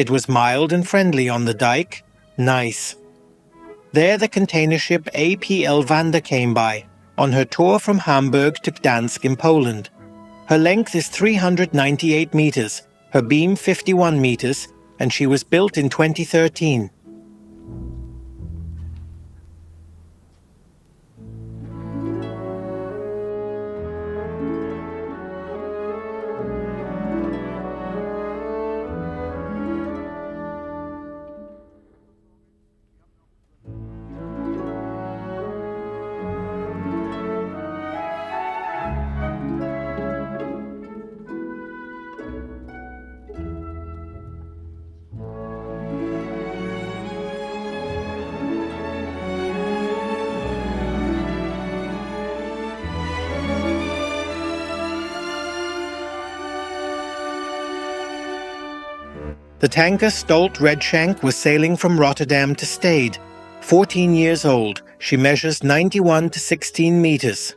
It was mild and friendly on the dike. Nice. There the container ship APL Vanda came by, on her tour from Hamburg to Gdansk in Poland. Her length is 398 meters, her beam 51 meters, and she was built in 2013. The tanker Stolt Redshank was sailing from Rotterdam to Stade. 14 years old, she measures 91 to 16 meters.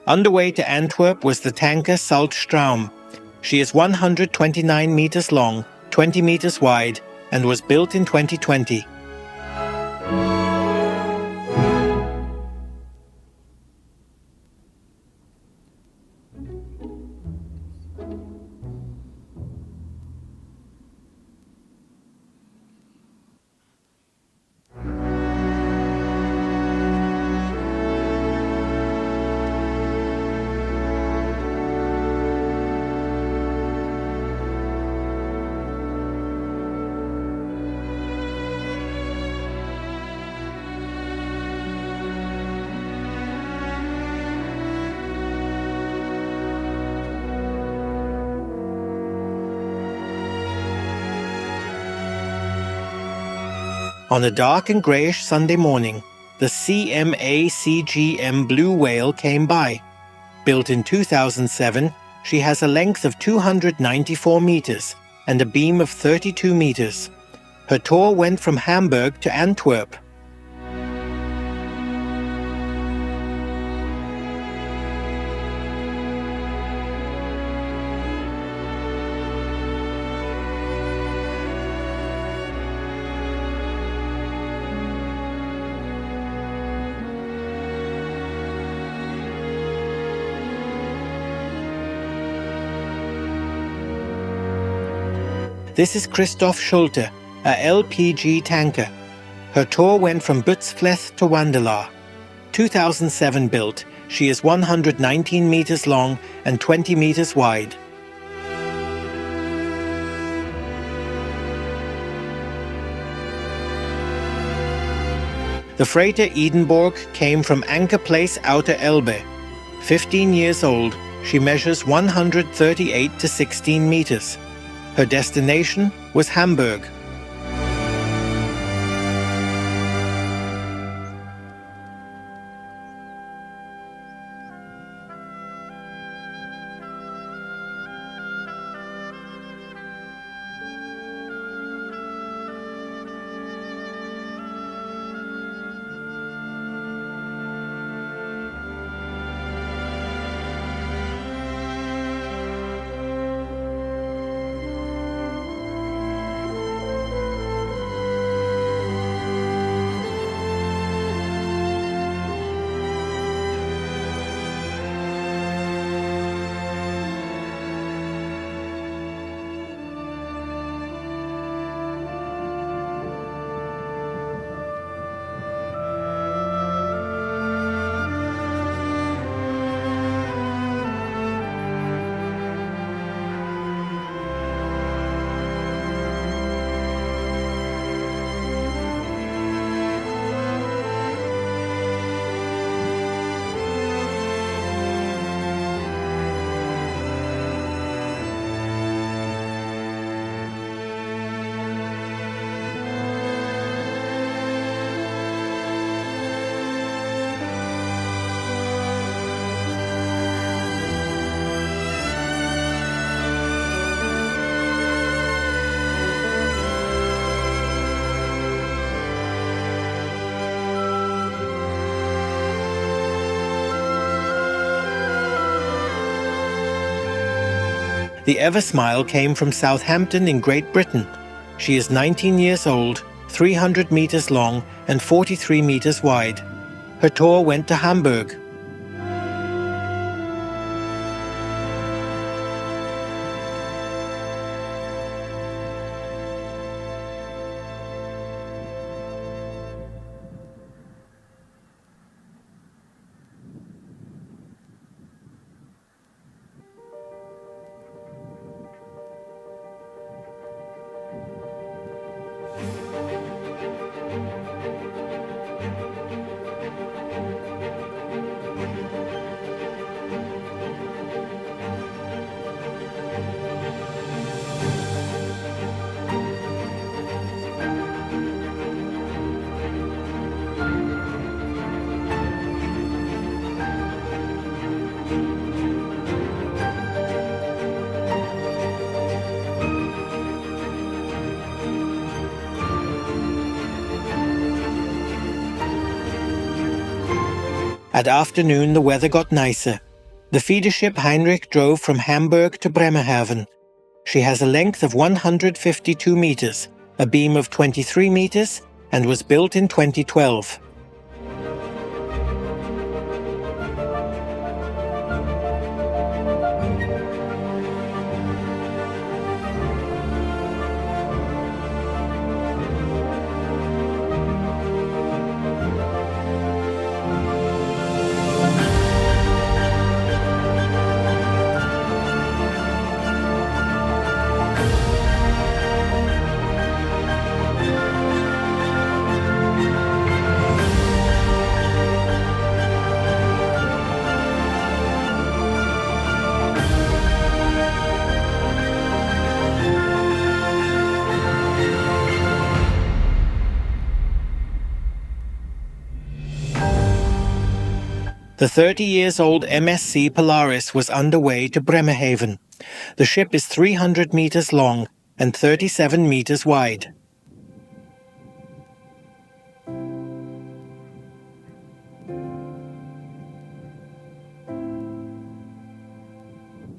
Underway to Antwerp was the tanker Saltstraum. She is 129 meters long, 20 meters wide, and was built in 2020. On a dark and greyish Sunday morning, the CMA-CGM Blue Whale came by. Built in 2007, she has a length of 294 meters and a beam of 32 meters. Her tour went from Hamburg to Antwerp. This is Christoph Schulte, a LPG tanker. Her tour went from Butzflecht to Wandelaar. 2007 built, she is 119 meters long and 20 meters wide. The freighter Edenborg came from Anchor Place Outer Elbe. 15 years old, she measures 138 to 16 meters. Her destination was Hamburg. The Eversmile came from Southampton in Great Britain. She is 19 years old, 300 meters long and 43 meters wide. Her tour went to Hamburg. At afternoon the weather got nicer. The feeder ship Heinrich drove from Hamburg to Bremerhaven. She has a length of 152 meters, a beam of 23 meters, and was built in 2012. The 30-year-old MSC Polaris was underway to Bremerhaven. The ship is 300 meters long and 37 meters wide.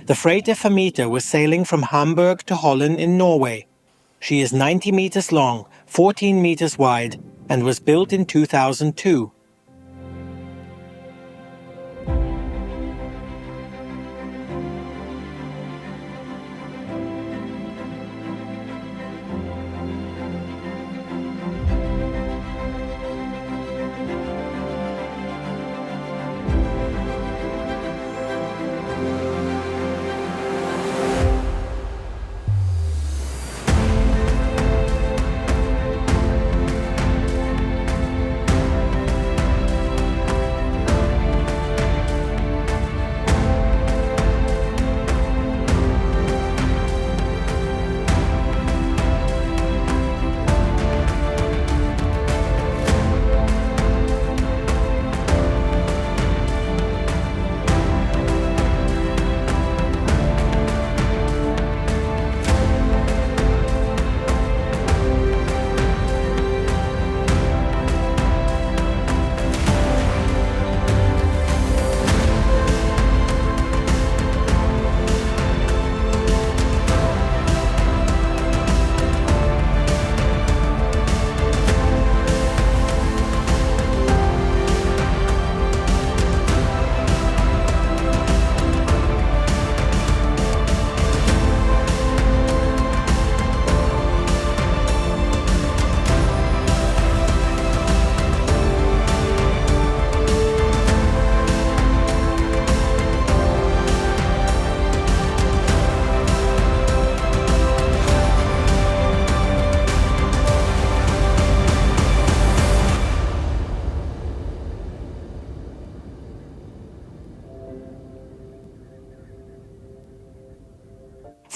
The freighter Vermieter was sailing from Hamburg to Holland in Norway. She is 90 meters long, 14 meters wide, and was built in 2002.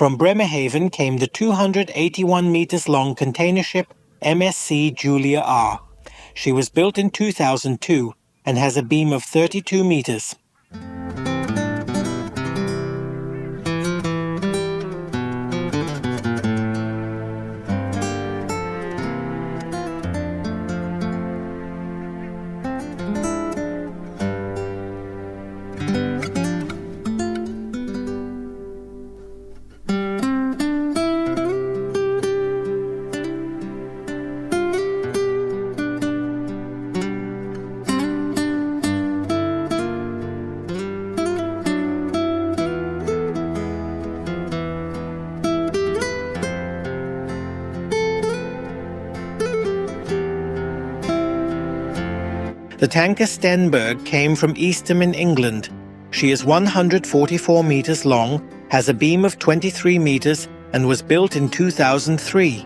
From Bremerhaven came the 281 meters long container ship MSC Julia R. She was built in 2002 and has a beam of 32 meters. The tanker Stenberg came from Eastham in England. She is 144 meters long, has a beam of 23 meters, and was built in 2003.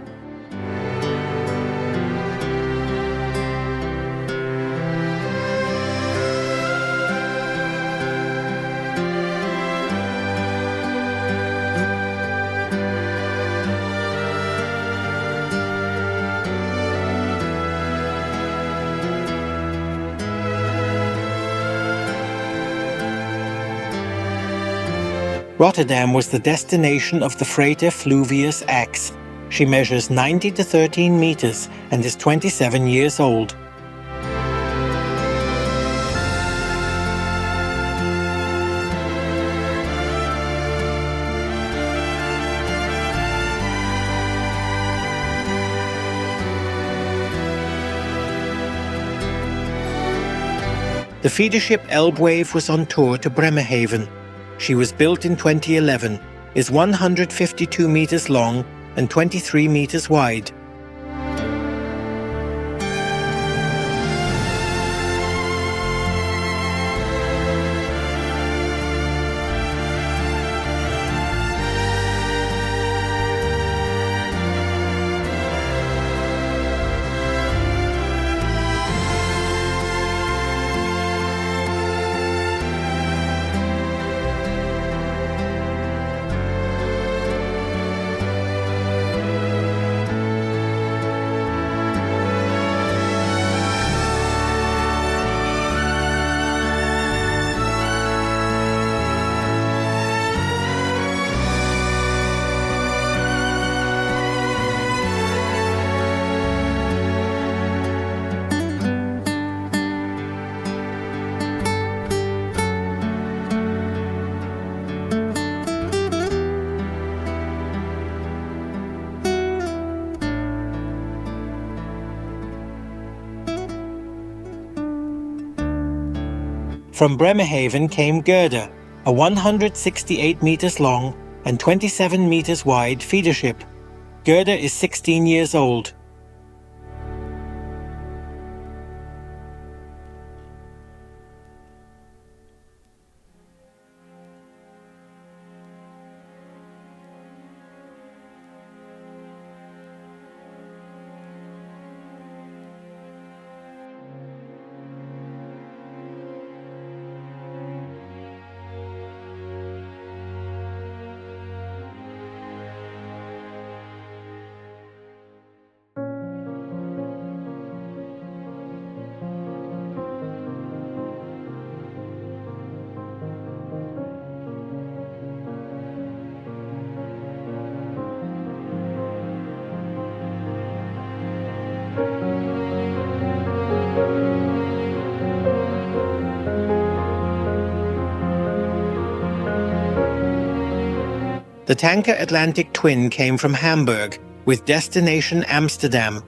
Rotterdam was the destination of the freighter Fluvius X. She measures 90 to 13 meters and is 27 years old. The feeder ship Elbwave was on tour to Bremerhaven. She was built in 2011, is 152 meters long and 23 meters wide. From Bremerhaven came Gerda, a 168 meters long and 27 meters wide feeder ship. Gerda is 16 years old. The tanker Atlantic Twin came from Hamburg, with destination Amsterdam.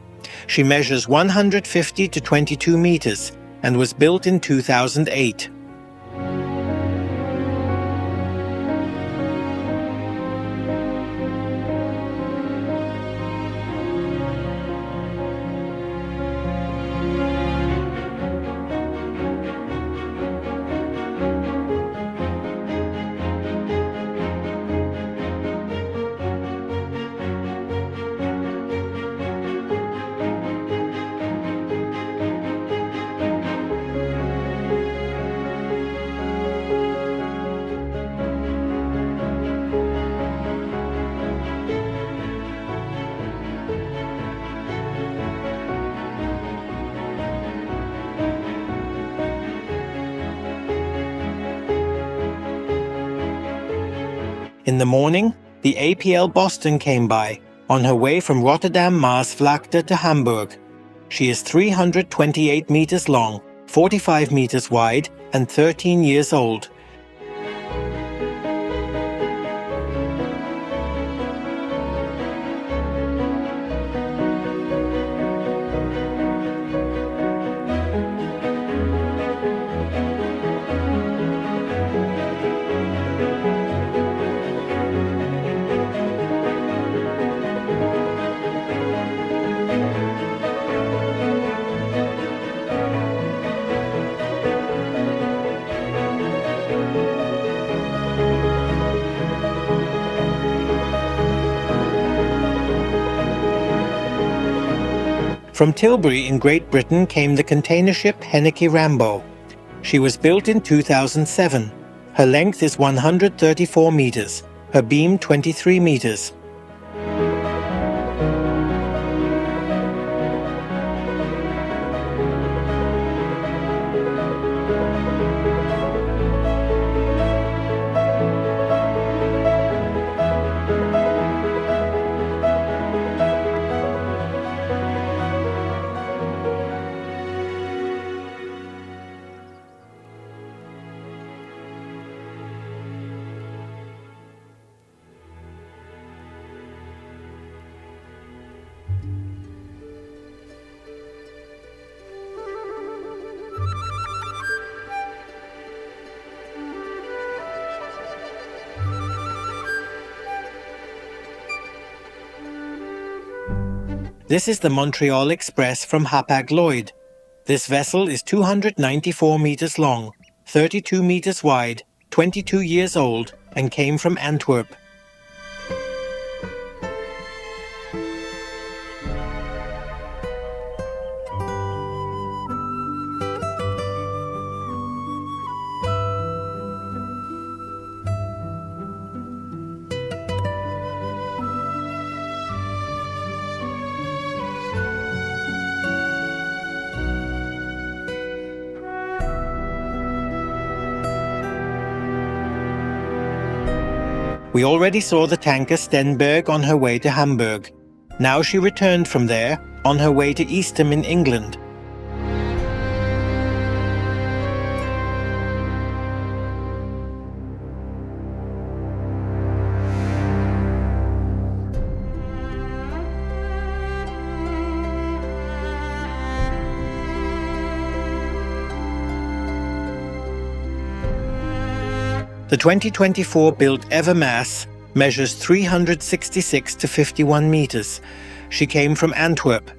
She measures 150 to 22 meters and was built in 2008. In the morning, the APL Boston came by, on her way from Rotterdam Maasvlakte to Hamburg. She is 328 meters long, 45 meters wide, and 13 years old. From Tilbury in Great Britain came the container ship Henneke Rambo. She was built in 2007. Her length is 134 meters, her beam 23 meters. This is the Montreal Express from Hapag-Lloyd. This vessel is 294 meters long, 32 meters wide, 22 years old, and came from Antwerp. We already saw the tanker Stenberg on her way to Hamburg. Now she returned from there, on her way to Eastham in England. The 2024-built Evermass measures 366 to 51 meters. She came from Antwerp.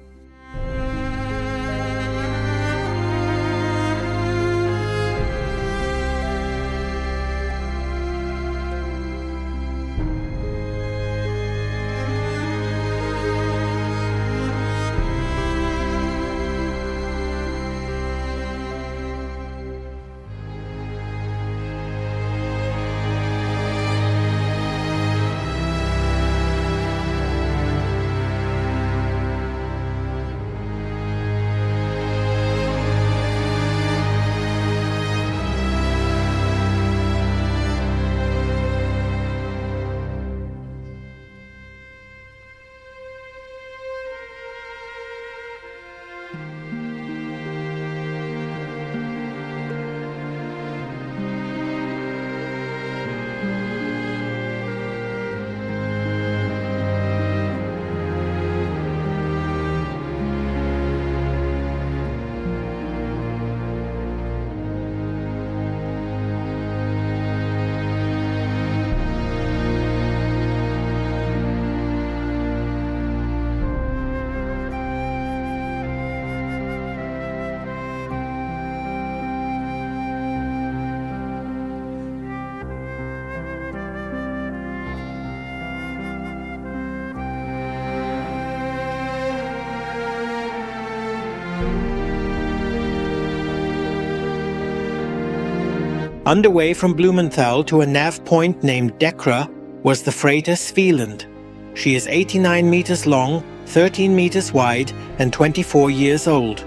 Underway from Blumenthal to a nav point named Dekra was the freighter Svealand. She is 89 meters long, 13 meters wide, and 24 years old.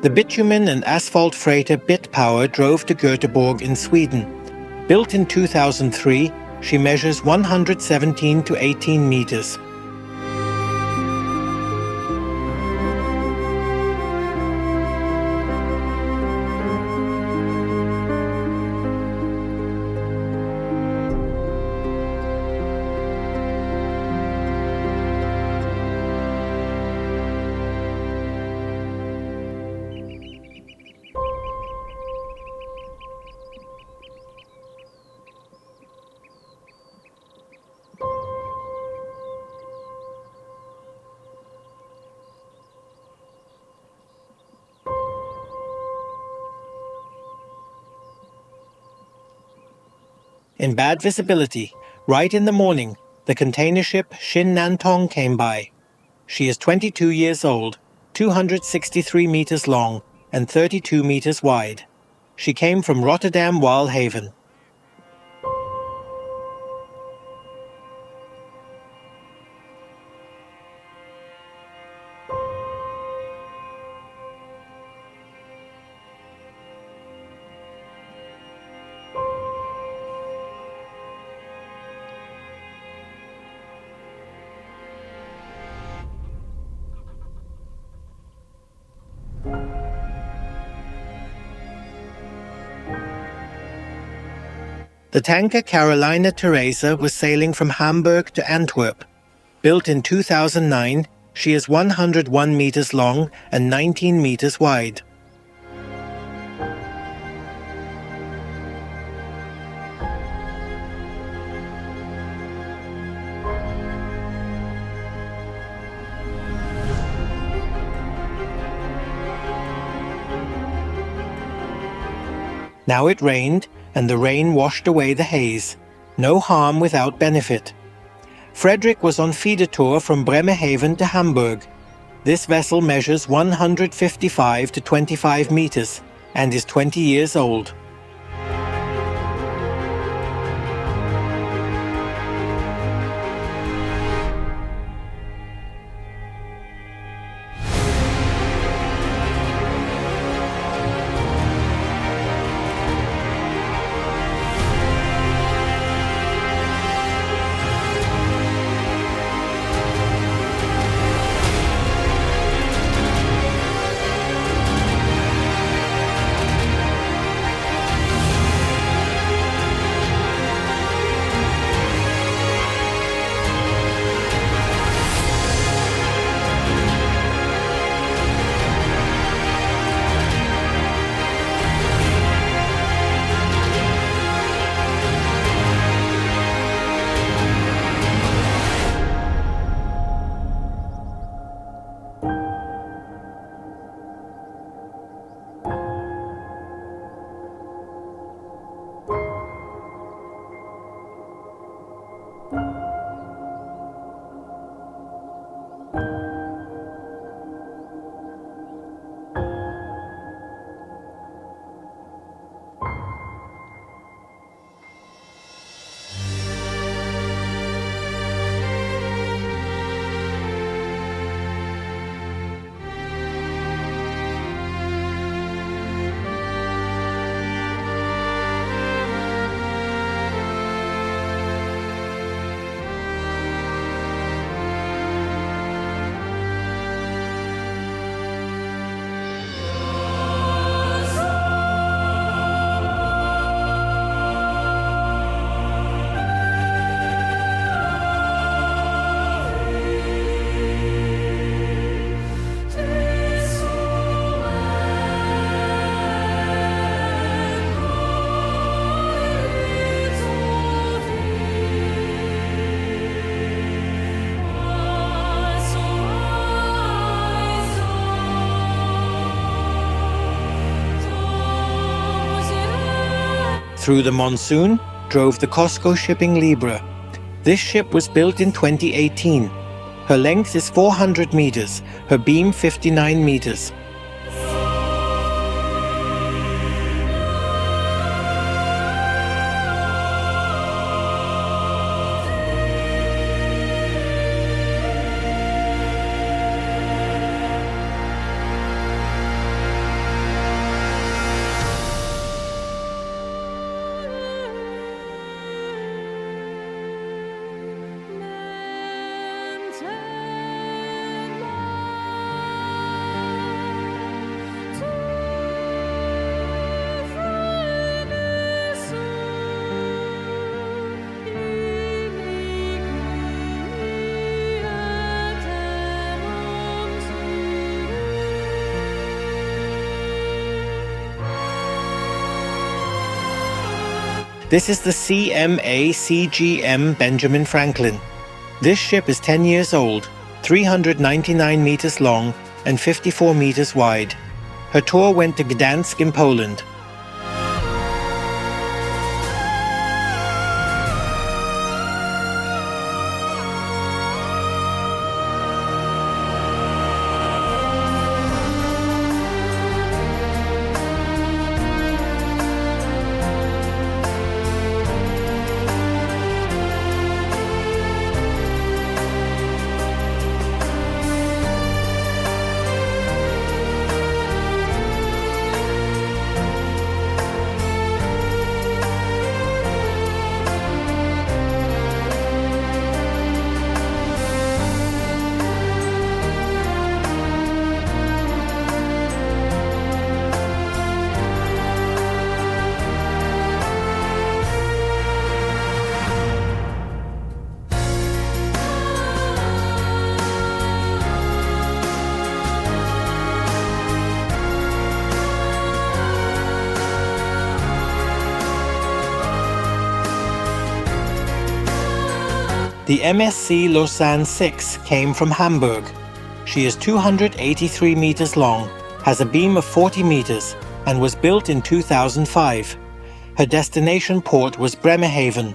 The bitumen and asphalt freighter Bitpower drove to Göteborg in Sweden. Built in 2003, she measures 117 to 18 meters. in bad visibility, right in the morning, the container ship Shin Nantong came by. She is 22 years old, 263 meters long, and 32 meters wide. She came from Rotterdam Walhaven. The tanker Carolina Teresa was sailing from Hamburg to Antwerp. Built in 2009, she is 101 meters long and 19 meters wide. Now it rained, and the rain washed away the haze. No harm without benefit. Frederick was on feeder tour from Bremerhaven to Hamburg. This vessel measures 155 to 25 meters and is 20 years old. Through the monsoon drove the COSCO shipping Libra. This ship was built in 2018. Her length is 400 meters, her beam 59 meters. This is the CMA-CGM Benjamin Franklin. This ship is 10 years old, 399 meters long and 54 meters wide. Her tour went to Gdansk in Poland. The MSC Lausanne 6 came from Hamburg. She is 283 meters long, has a beam of 40 meters, and was built in 2005. Her destination port was Bremerhaven.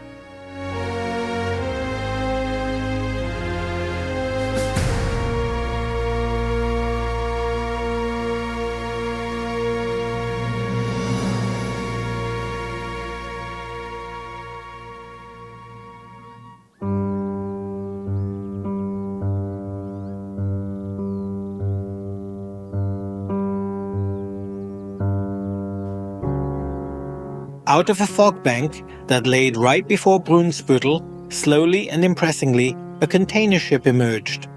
Out of a fog bank that laid right before Brunsbüttel, slowly and impressingly, a container ship emerged.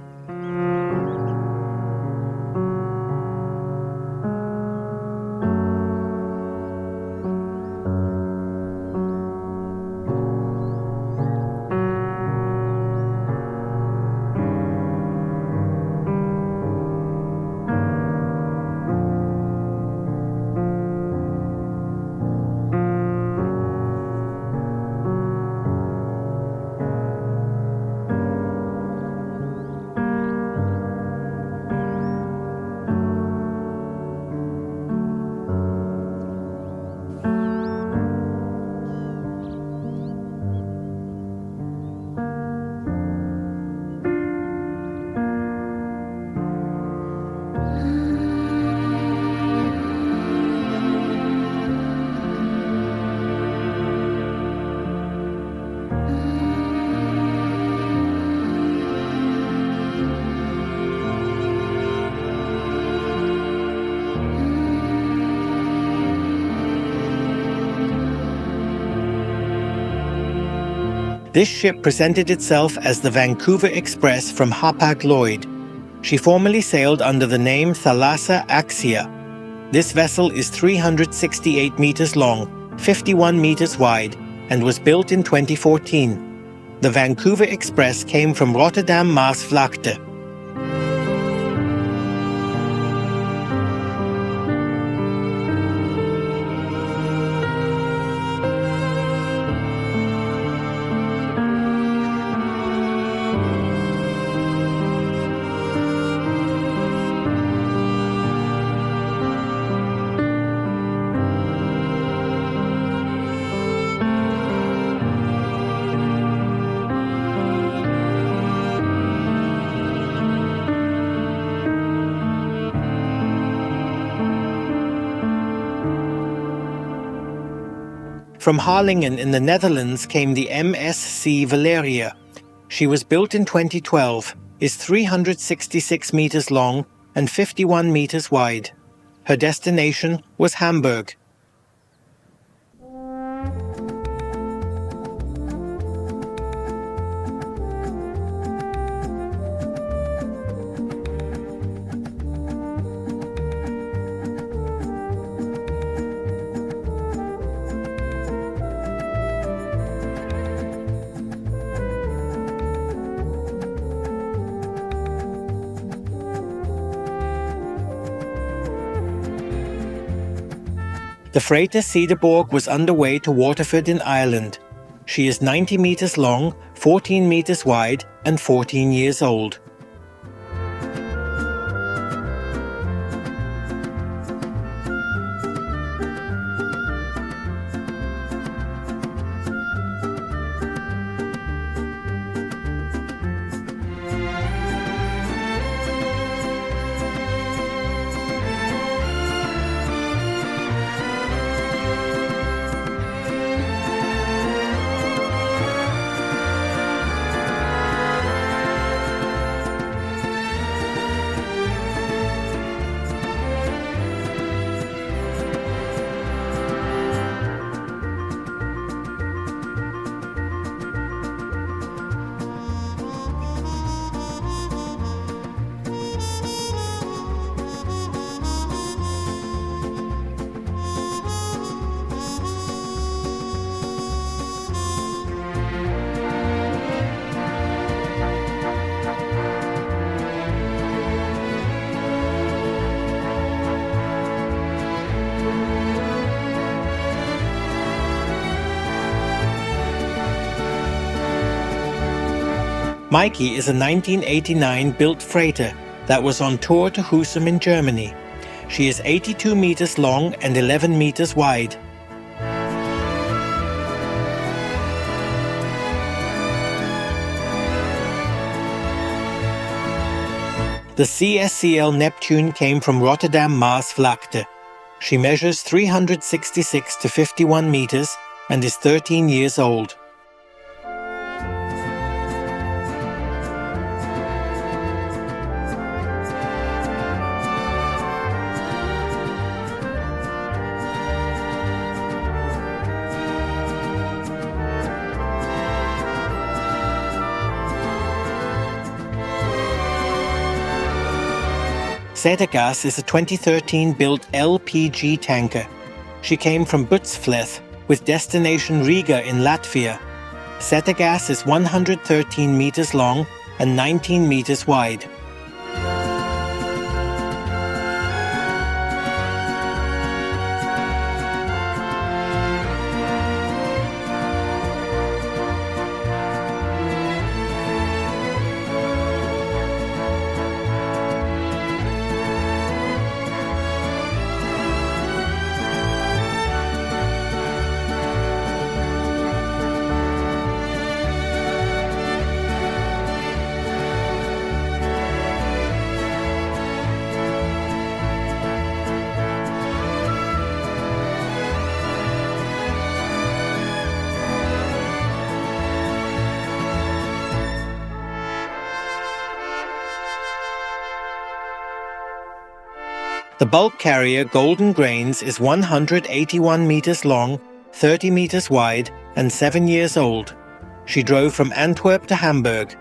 This ship presented itself as the Vancouver Express from Hapag-Lloyd. She formerly sailed under the name Thalassa Axia. This vessel is 368 meters long, 51 meters wide, and was built in 2014. The Vancouver Express came from Rotterdam Maasvlakte. From Harlingen in the Netherlands came the MSC Valeria. She was built in 2012, is 366 meters long and 51 meters wide. Her destination was Hamburg. The freighter Cederborg was underway to Waterford in Ireland. She is 90 meters long, 14 meters wide, and 14 years old. Mikey is a 1989 built freighter that was on tour to Husum in Germany. She is 82 meters long and 11 meters wide. The CSCL Neptune came from Rotterdam Maasvlakte. She measures 366 to 51 meters and is 13 years old. Zettergas is a 2013 built LPG tanker. She came from Butzfleth with destination Riga in Latvia. Zettergas is 113 meters long and 19 meters wide. The bulk carrier Golden Grains is 181 meters long, 30 meters wide, and 7 years old. She drove from Antwerp to Hamburg.